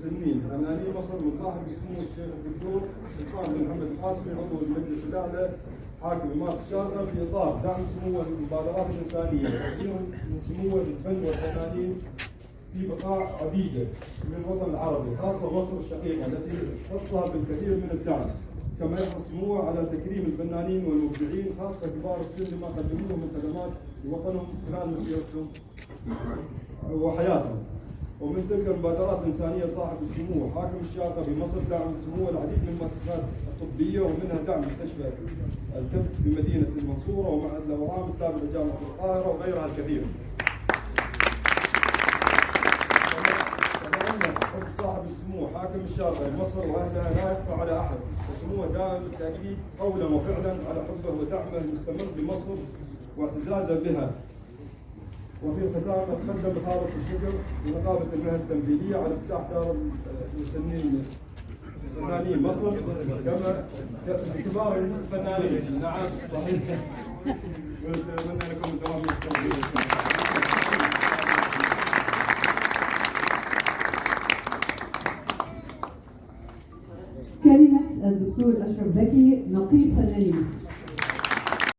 المسنين فنانين مصر من صاحب السمو الشيخ الدكتور سلطان بن محمد القاسمي عضو المجلس الاعلى حاكم اماره الشارقه في اطار دعم سموه المبادرات الانسانيه وتقديم سموه للفن والفنانين في بقاع عديده من الوطن العربي خاصه مصر الشقيقه التي خصها بالكثير من الدعم، كما يحرص سموه على تكريم الفنانين والمبدعين خاصه كبار السن لما قدموه من خدمات لوطنهم خلال مسيرتهم وحياتهم. ومن تلك المبادرات الإنسانية صاحب السمو حاكم الشارقة بمصر دعم سموه العديد من المؤسسات الطبية ومنها دعم مستشفى الكبد بمدينة المنصورة ومعهد الأورام التابع لجامعة القاهرة وغيرها الكثير. كما أن حب صاحب السمو حاكم الشارقة لمصر وأهلها لا يخفى على أحد، وسموه دائم بالتأكيد قولا وفعلا على حبه ودعمه المستمر لمصر واعتزازا بها. وفي الختام أتقدم بخالص الشكر لنقابة المهن التمثيلية على افتتاح دار المسنين فنانين مصر كما كبار الفنانين. نعم صحيح. ونتمنى لكم الدوام بالتوفيق. كلمة الدكتور أشرف زكي نقيب فنانين.